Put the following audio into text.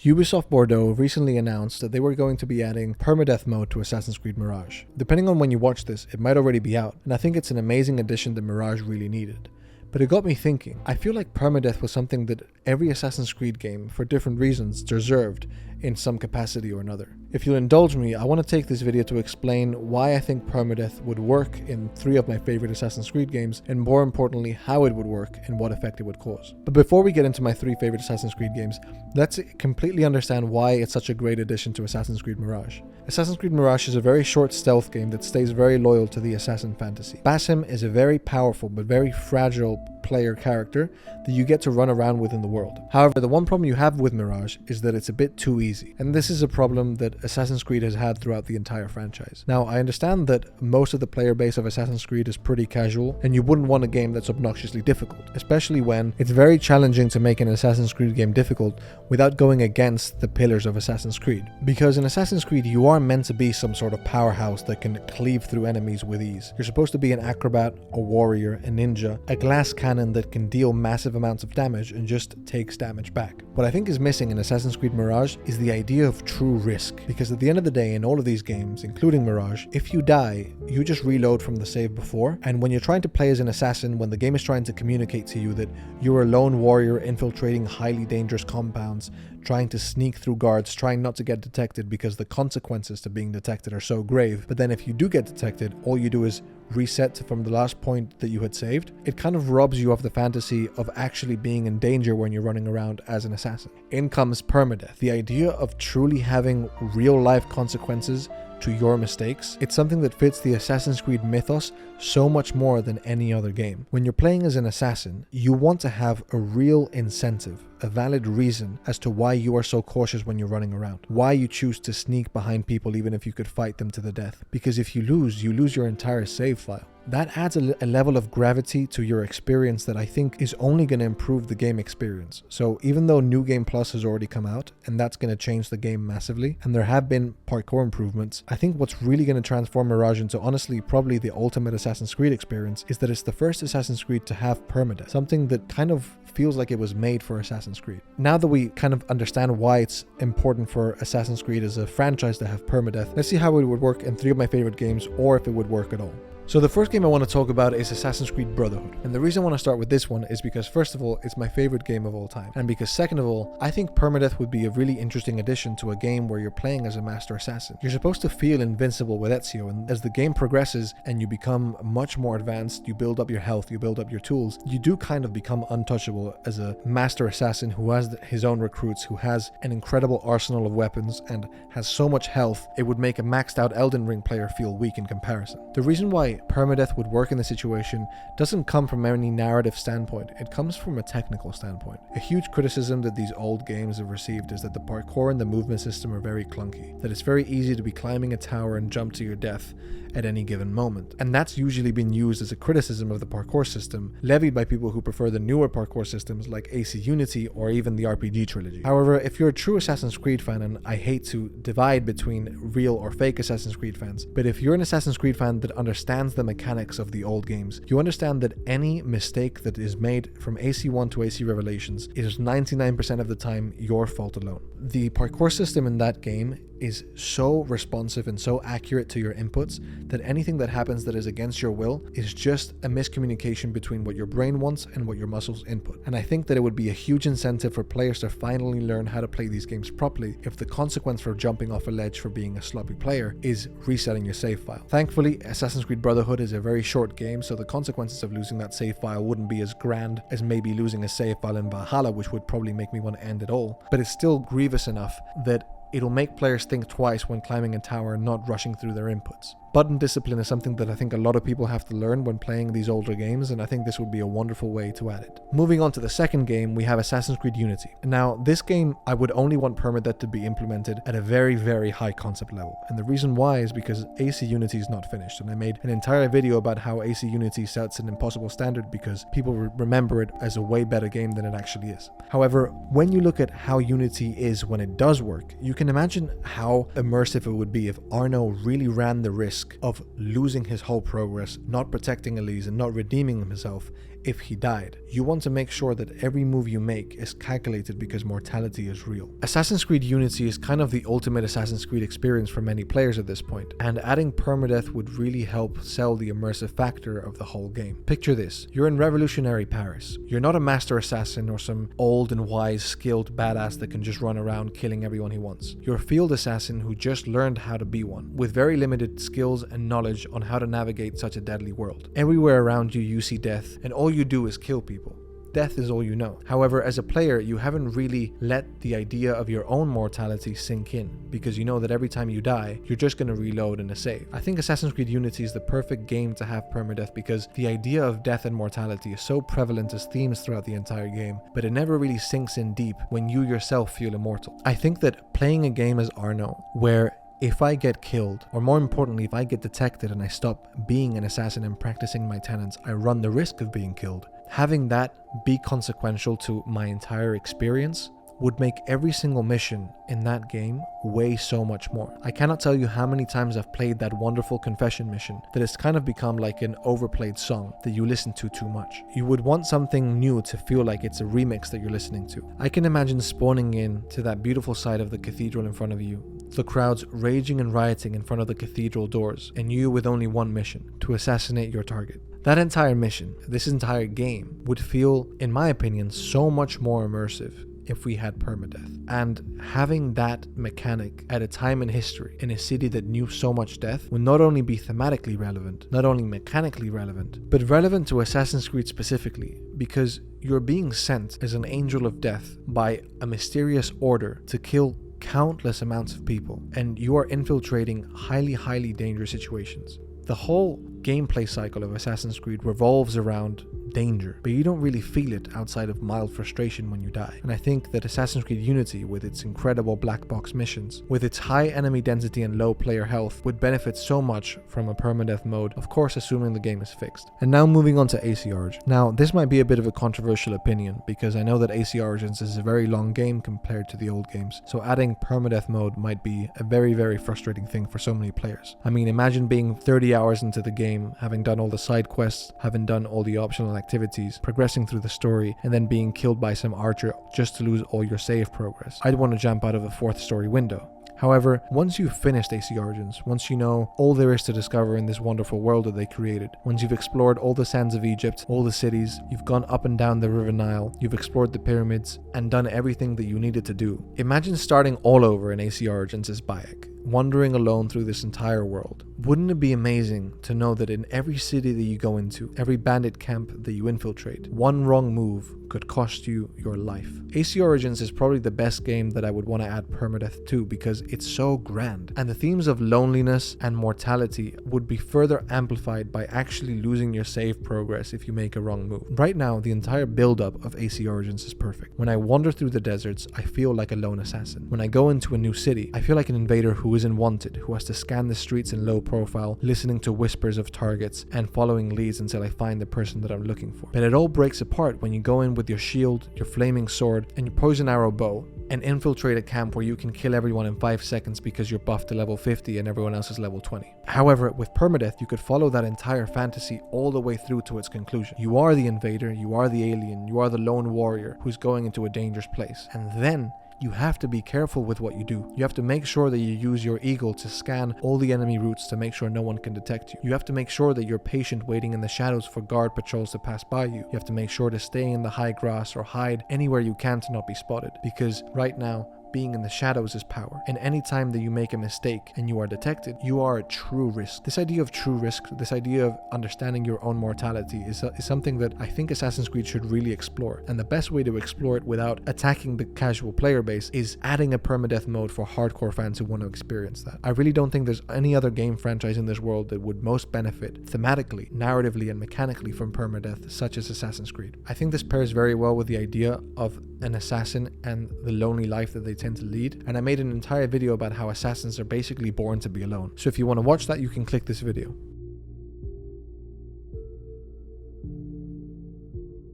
Ubisoft Bordeaux recently announced that they were going to be adding PermaDeath mode to Assassin's Creed Mirage. Depending on when you watch this, it might already be out, and I think it's an amazing addition that Mirage really needed. But it got me thinking. I feel like permadeath was something that every Assassin's Creed game, for different reasons, deserved in some capacity or another. If you'll indulge me, I want to take this video to explain why I think permadeath would work in 3 of my favorite Assassin's Creed games, and more importantly, how it would work and what effect it would cause. But before we get into my 3 favorite Assassin's Creed games, let's completely understand why it's such a great addition to Assassin's Creed Mirage. Assassin's Creed Mirage is a very short stealth game that stays very loyal to the assassin fantasy. Basim is a very powerful but very fragile player character that you get to run around with in the world. However, the one problem you have with Mirage is that it's a bit too easy, and this is a problem that Assassin's Creed has had throughout the entire franchise. Now, I understand that most of the player base of Assassin's Creed is pretty casual, and you wouldn't want a game that's obnoxiously difficult, especially when it's very challenging to make an Assassin's Creed game difficult without going against the pillars of Assassin's Creed. Because in Assassin's Creed, you are meant to be some sort of powerhouse that can cleave through enemies with ease. You're supposed to be an acrobat, a warrior, a ninja, a glass cannon that can deal massive amounts of damage and just takes damage back. What I think is missing in Assassin's Creed Mirage is the idea of true risk, because at the end of the day, in all of these games, including Mirage, if you die, you just reload from the save before, and when you're trying to play as an assassin, when the game is trying to communicate to you that you're a lone warrior infiltrating highly dangerous compounds, trying to sneak through guards, trying not to get detected because the consequences to being detected are so grave, but then if you do get detected, all you do is reset from the last point that you had saved. It kind of robs you of the fantasy of actually being in danger when you're running around as an assassin. In comes permadeath, the idea of truly having real life consequences to your mistakes. It's something that fits the Assassin's Creed mythos so much more than any other game. When you're playing as an assassin, you want to have a real incentive, a valid reason as to why you are so cautious when you're running around, why you choose to sneak behind people even if you could fight them to the death. Because if you lose your entire save file. That adds a level of gravity to your experience that I think is only going to improve the game experience. So even though New Game Plus has already come out, and that's going to change the game massively, and there have been parkour improvements, I think what's really going to transform Mirage into honestly probably the ultimate Assassin's Creed experience is that it's the first Assassin's Creed to have permadeath, something that kind of feels like it was made for Assassin's Creed. Now that we kind of understand why it's important for Assassin's Creed as a franchise to have permadeath, let's see how it would work in 3 of my favorite games, or if it would work at all. So the first game I want to talk about is Assassin's Creed Brotherhood. And the reason I want to start with this one is because first of all, it's my favorite game of all time. And because second of all, I think permadeath would be a really interesting addition to a game where you're playing as a master assassin. You're supposed to feel invincible with Ezio, and as the game progresses and you become much more advanced, you build up your health, you build up your tools, you do kind of become untouchable as a master assassin who has his own recruits, who has an incredible arsenal of weapons and has so much health, it would make a maxed out Elden Ring player feel weak in comparison. The reason why permadeath would work in the situation doesn't come from any narrative standpoint, it comes from a technical standpoint. A huge criticism that these old games have received is that the parkour and the movement system are very clunky, that it's very easy to be climbing a tower and jump to your death at any given moment. And that's usually been used as a criticism of the parkour system, levied by people who prefer the newer parkour systems like AC Unity or even the RPG trilogy. However, if you're a true Assassin's Creed fan, and I hate to divide between real or fake Assassin's Creed fans, but if you're an Assassin's Creed fan that understands the mechanics of the old games, you understand that any mistake that is made from AC1 to AC Revelations is 99% of the time your fault alone. The parkour system in that game is so responsive and so accurate to your inputs that anything that happens that is against your will is just a miscommunication between what your brain wants and what your muscles input. And I think that it would be a huge incentive for players to finally learn how to play these games properly if the consequence for jumping off a ledge for being a sloppy player is resetting your save file. Thankfully, Assassin's Creed Brotherhood is a very short game, so the consequences of losing that save file wouldn't be as grand as maybe losing a save file in Valhalla, which would probably make me want to end it all. But it's still grievous enough that it'll make players think twice when climbing a tower and not rushing through their inputs. Button discipline is something that I think a lot of people have to learn when playing these older games, and I think this would be a wonderful way to add it. Moving on to the second game, we have Assassin's Creed Unity. Now, this game, I would only want permadeath to be implemented at a very, very high concept level. And the reason why is because AC Unity is not finished, and I made an entire video about how AC Unity sets an impossible standard because people remember it as a way better game than it actually is. However, when you look at how Unity is when it does work, you can imagine how immersive it would be if Arno really ran the risk of losing his whole progress, not protecting Elise and not redeeming himself if he died. You want to make sure that every move you make is calculated because mortality is real. Assassin's Creed Unity is kind of the ultimate Assassin's Creed experience for many players at this point, and adding permadeath would really help sell the immersive factor of the whole game. Picture this, you're in revolutionary Paris. You're not a master assassin or some old and wise skilled badass that can just run around killing everyone he wants. You're a field assassin who just learned how to be one, with very limited skills and knowledge on how to navigate such a deadly world. Everywhere around you, you see death, and all you do is kill people. Death is all you know. However, as a player, you haven't really let the idea of your own mortality sink in, because you know that every time you die, you're just going to reload in a save. I think Assassin's Creed Unity is the perfect game to have permadeath because the idea of death and mortality is so prevalent as themes throughout the entire game, but it never really sinks in deep when you yourself feel immortal. I think that playing a game as Arno, where if I get killed, or more importantly, if I get detected and I stop being an assassin and practicing my tenets, I run the risk of being killed. Having that be consequential to my entire experience would make every single mission in that game weigh so much more. I cannot tell you how many times I've played that wonderful confession mission that has kind of become like an overplayed song that you listen to too much. You would want something new to feel like it's a remix that you're listening to. I can imagine spawning in to that beautiful side of the cathedral in front of you, the crowds raging and rioting in front of the cathedral doors, and you with only one mission, to assassinate your target. That entire mission, this entire game, would feel, in my opinion, so much more immersive if we had permadeath. And having that mechanic at a time in history, in a city that knew so much death, would not only be thematically relevant, not only mechanically relevant, but relevant to Assassin's Creed specifically, because you're being sent as an angel of death by a mysterious order to kill countless amounts of people, and you are infiltrating highly dangerous situations. The whole gameplay cycle of Assassin's Creed revolves around danger, but you don't really feel it outside of mild frustration when you die. And I think that Assassin's Creed Unity, with its incredible black box missions, with its high enemy density and low player health, would benefit so much from a permadeath mode, of course assuming the game is fixed. And now moving on to AC Origins. Now this might be a bit of a controversial opinion, because I know that AC Origins is a very long game compared to the old games, so adding permadeath mode might be a very frustrating thing for so many players. I mean, imagine being 30 hours into the game, having done all the side quests, having done all the optional activities, progressing through the story, and then being killed by some archer just to lose all your save progress. I'd want to jump out of a 4th story window. However, once you've finished AC Origins, once you know all there is to discover in this wonderful world that they created, once you've explored all the sands of Egypt, all the cities, you've gone up and down the River Nile, you've explored the pyramids, and done everything that you needed to do, imagine starting all over in AC Origins as Bayek, wandering alone through this entire world. Wouldn't it be amazing to know that in every city that you go into, every bandit camp that you infiltrate, one wrong move could cost you your life? AC Origins is probably the best game that I would want to add permadeath to, because it's so grand, and the themes of loneliness and mortality would be further amplified by actually losing your save progress if you make a wrong move. Right now, the entire build-up of AC Origins is perfect. When I wander through the deserts, I feel like a lone assassin. When I go into a new city, I feel like an invader who isn't wanted, who has to scan the streets in low profile, listening to whispers of targets and following leads until I find the person that I'm looking for. But it all breaks apart when you go in with your shield, your flaming sword, and your poison arrow bow, and infiltrate a camp where you can kill everyone in 5 seconds because you're buffed to level 50 and everyone else is level 20. However, with permadeath, you could follow that entire fantasy all the way through to its conclusion. You are the invader, you are the alien, you are the lone warrior who's going into a dangerous place. And then you have to be careful with what you do. You have to make sure that you use your eagle to scan all the enemy routes to make sure no one can detect you. You have to make sure that you're patient waiting in the shadows for guard patrols to pass by you. You have to make sure to stay in the high grass or hide anywhere you can to not be spotted. Because right now, being in the shadows is power, and any time that you make a mistake and you are detected, you are at true risk. This idea of true risk, this idea of understanding your own mortality is something that I think Assassin's Creed should really explore, and the best way to explore it without attacking the casual player base is adding a permadeath mode for hardcore fans who want to experience that. I really don't think there's any other game franchise in this world that would most benefit thematically, narratively, and mechanically from permadeath such as Assassin's Creed. I think this pairs very well with the idea of an assassin and the lonely life that they tend to lead, and I made an entire video about how assassins are basically born to be alone. So if you want to watch that, you can click this video.